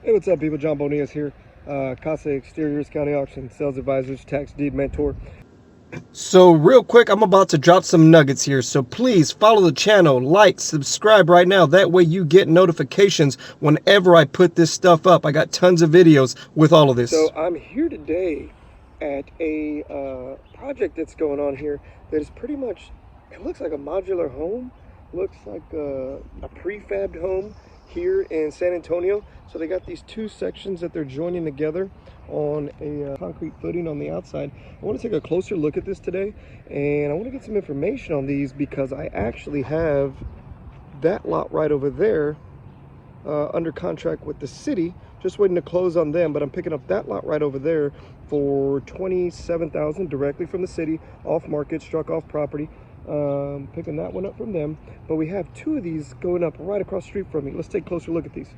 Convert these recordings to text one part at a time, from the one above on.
Hey, what's up, people? John Bonillas here. Casa Exteriors, County Auction, Sales Advisors, Tax Deed Mentor. So real quick, I'm about to drop some nuggets here. So please follow the channel, like, subscribe right now. That way you get notifications whenever I put this stuff up. I got tons of videos with all of this. So I'm here today at a project that's going on here that is pretty much, it looks like a modular home. Looks like a prefabbed home here in San Antonio. So they got these two sections that they're joining together on a concrete footing on the outside. I want to take a closer look at this today, and I want to get some information on these because I actually have that lot right over there under contract with the city, just waiting to close on them. But I'm picking up that lot right over there for $27,000 directly from the city, off market, struck off property. Picking that one up from them. But we have two of these going up right across the street from me. Let's take a closer look at these.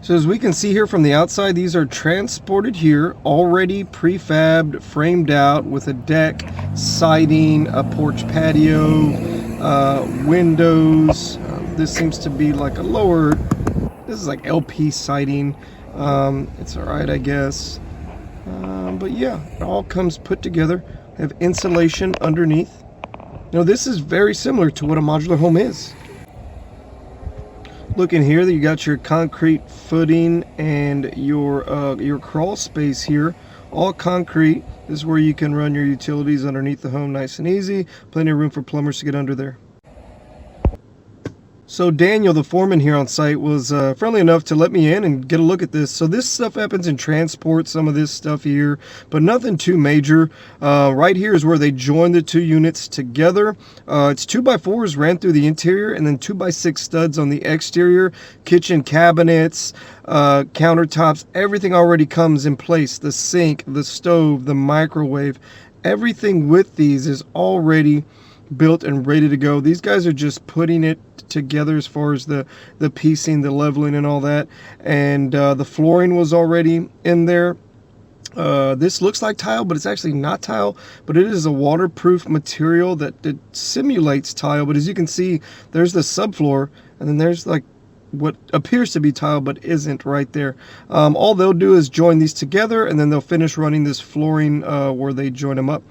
So as we can see here from the outside, these are transported here, already prefabbed, framed out with a deck, siding, a porch patio, windows. This seems to be like a lower, this is like LP siding. It's all right, I guess. But yeah, it all comes put together. Have insulation underneath. Now this is very similar to what a modular home is. Look in here, you got your concrete footing and your crawl space here, all concrete. This is where you can run your utilities underneath the home nice and easy. Plenty of room for plumbers to get under there. So Daniel, the foreman here on site, was friendly enough to let me in and get a look at this. So this stuff happens in transport, some of this stuff here, but nothing too major. Right here is where they join the two units together. It's 2x4s ran through the interior and then 2x6 studs on the exterior. Kitchen cabinets, countertops, everything already comes in place. The sink, the stove, the microwave, everything with these is already built and ready to go. These guys are just putting it together as far as the piecing, the leveling and all that. And the flooring was already in there. This looks like tile, but it's actually not tile, but it is a waterproof material that simulates tile. But as you can see, there's the subfloor, and then there's like what appears to be tile but isn't right there. All they'll do is join these together, and then they'll finish running this flooring where they join them up.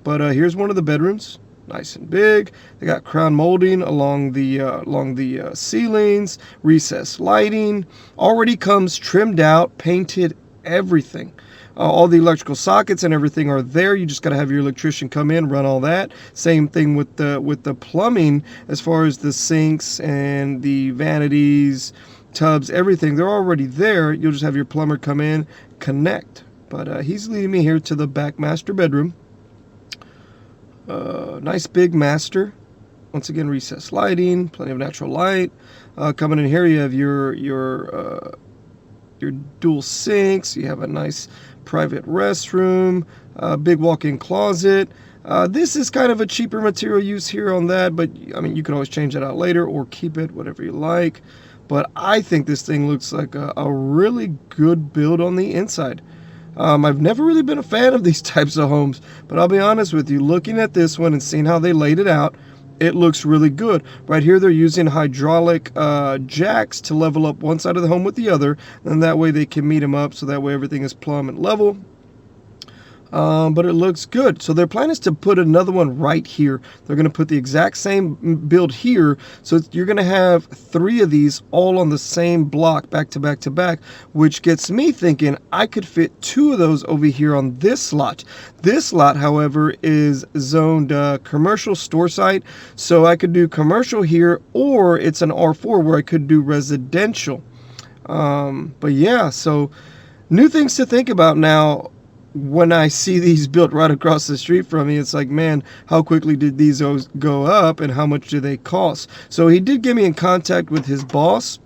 But here's one of the bedrooms. Nice and big. They got crown molding along the ceilings, recessed lighting. Already comes trimmed out, painted, everything. All the electrical sockets and everything are there. You just got to have your electrician come in, run all that. Same thing with the plumbing, as far as the sinks and the vanities, tubs, everything. They're already there. You'll just have your plumber come in, connect. But he's leading me here to the back master bedroom. Nice big master. Once again, recessed lighting, plenty of natural light. Coming in here, you have your dual sinks. You have a nice private restroom, big walk-in closet. This is kind of a cheaper material use here on that, but I mean, you can always change that out later or keep it, whatever you like. But I think this thing looks like a really good build on the inside. I've never really been a fan of these types of homes, but I'll be honest with you, looking at this one and seeing how they laid it out, it looks really good. Right here, they're using hydraulic jacks to level up one side of the home with the other, and that way they can meet them up, so that way everything is plumb and level. But it looks good. So their plan is to put another one right here. They're going to put the exact same build here. So you're going to have 3 of these all on the same block, back to back to back, which gets me thinking I could fit 2 of those over here on this lot. This lot, however, is zoned commercial store site. So I could do commercial here, or it's an R4 where I could do residential. But yeah, so new things to think about now. When I see these built right across the street from me, it's like, man, how quickly did these go up and how much do they cost? So he did get me in contact with his boss,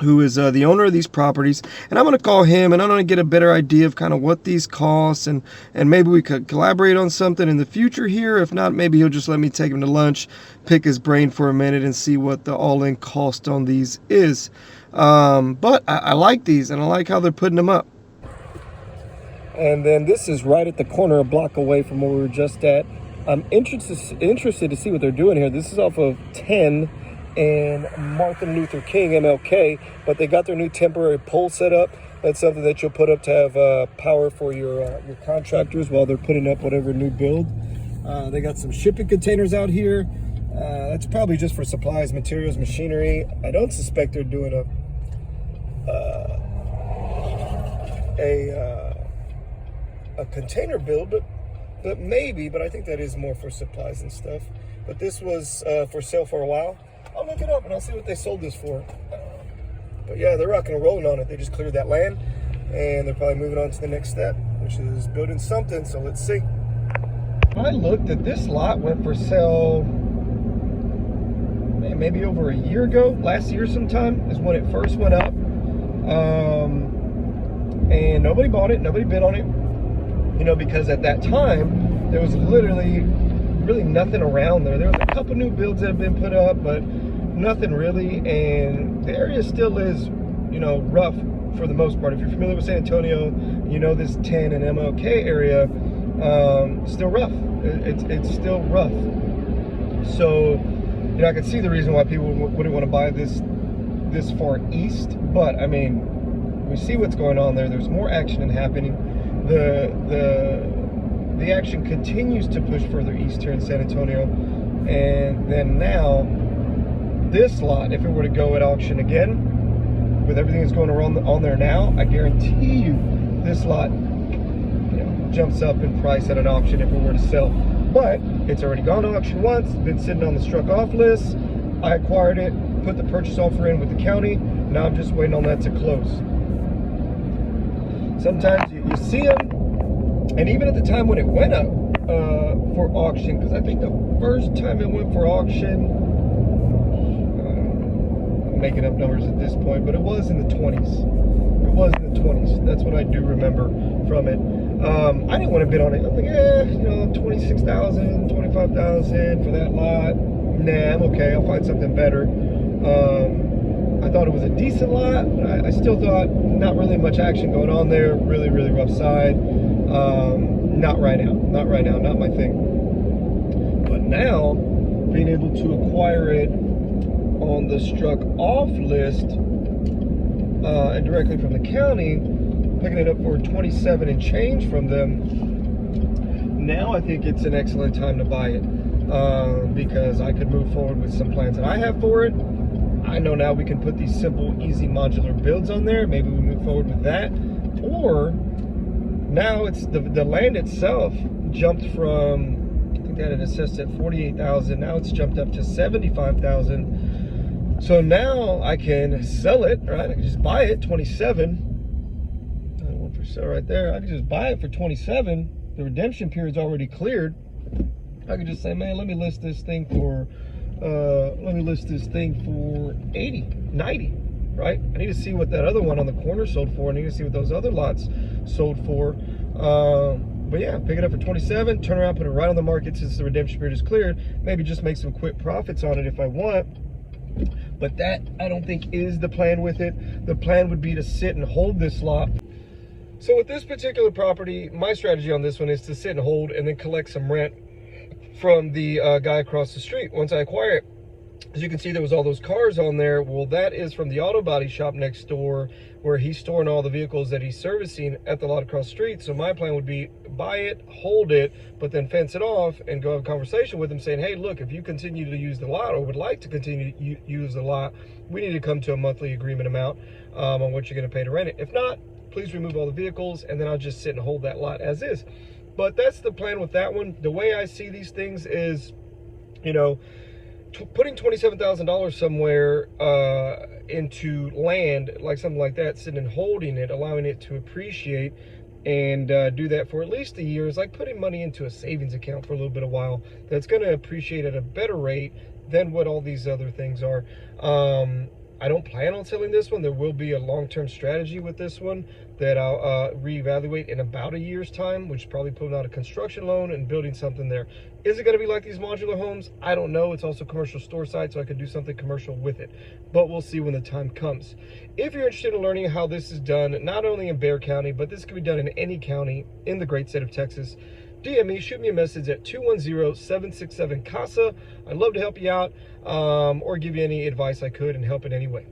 who is the owner of these properties, and I'm going to call him and I'm going to get a better idea of kind of what these cost, and maybe we could collaborate on something in the future here. If not, maybe he'll just let me take him to lunch, pick his brain for a minute and see what the all-in cost on these is. But I like these, and I like how they're putting them up. And then this is right at the corner, a block away from where we were just at. I'm interested to see what they're doing here. This is off of 10 and Martin Luther King, MLK, but they got their new temporary pole set up. That's something that you'll put up to have power for your contractors while they're putting up whatever new build. They got some shipping containers out here. That's probably just for supplies, materials, machinery. I don't suspect they're doing a container build, but maybe. But I think that is more for supplies and stuff. But this was for sale for a while. I'll look it up and I'll see what they sold this for. But yeah, they're rocking and rolling on it. They just cleared that land and they're probably moving on to the next step, which is building something. So let's see. I looked at this lot, went for sale maybe over a year ago. Last year sometime is when it first went up. And nobody bought it, nobody bid on it. You know, because at that time, there was literally really nothing around there. There was a couple new builds that have been put up, but nothing really. And the area still is, you know, rough for the most part. If you're familiar with San Antonio, you know this 10 and MLK area, still rough. It's still rough. So, you know, I can see the reason why people wouldn't want to buy this far east. But I mean, we see what's going on there. There's more action happening. The action continues to push further east here in San Antonio, and then now this lot, if it were to go at auction again, with everything that's going on there now, I guarantee you this lot, you know, jumps up in price at an auction if it were to sell. But it's already gone to auction once. It's been sitting on the struck off list. I acquired it, put the purchase offer in with the county. Now I'm just waiting on that to close. Sometimes you see them, and even at the time when it went up for auction, because I think the first time it went for auction, I'm making up numbers at this point, but it was in the 20s. It was in the 20s. That's what I do remember from it. I didn't want to bid on it. I'm like, you know, 26,000, 25,000 for that lot. Nah, I'm okay. I'll find something better. I thought it was a decent lot. I still thought not really much action going on there. Really, really rough side. Not right now. Not right now. Not my thing. But now, being able to acquire it on the struck off list and directly from the county, picking it up for 27 and change from them, now I think it's an excellent time to buy it because I could move forward with some plans that I have for it. I know now we can put these simple, easy modular builds on there. Maybe we move forward with that. Or now it's the land itself jumped from, I think that it assessed at 48,000. Now it's jumped up to 75,000. So now I can sell it, right? I can just buy it 27. One for sale right there. I can just buy it for 27. The redemption period's already cleared. I could just say, man, let me list this thing for 80, 90, right? I need to see what that other one on the corner sold for. I need to see what those other lots sold for. But yeah, pick it up for 27, turn around, put it right on the market since the redemption period is cleared. Maybe just make some quick profits on it if I want. But that, I don't think, is the plan with it. The plan would be to sit and hold this lot. So with this particular property, my strategy on this one is to sit and hold and then collect some rent from the guy across the street once I acquire it. As you can see, there was all those cars on there. Well, that is from the auto body shop next door where he's storing all the vehicles that he's servicing at the lot across the street. So my plan would be buy it, hold it, but then fence it off and go have a conversation with him saying, hey, look, if you continue to use the lot or would like to continue to use the lot, we need to come to a monthly agreement amount on what you're going to pay to rent it. If not, please remove all the vehicles and then I'll just sit and hold that lot as is. But that's the plan with that one. The way I see these things is, you know, putting $27,000 somewhere into land, like something like that, sitting and holding it, allowing it to appreciate and do that for at least a year is like putting money into a savings account for a little bit of while that's going to appreciate at a better rate than what all these other things are. I don't plan on selling this one. There will be a long-term strategy with this one that I'll reevaluate in about a year's time, which is probably putting out a construction loan and building something there. Is it going to be like these modular homes? I don't know. It's also a commercial store site, so I could do something commercial with it. But we'll see when the time comes. If you're interested in learning how this is done, not only in Bexar County, but this can be done in any county in the great state of Texas, DM me, shoot me a message at 210-767-CASA. I'd love to help you out or give you any advice I could and help in any way.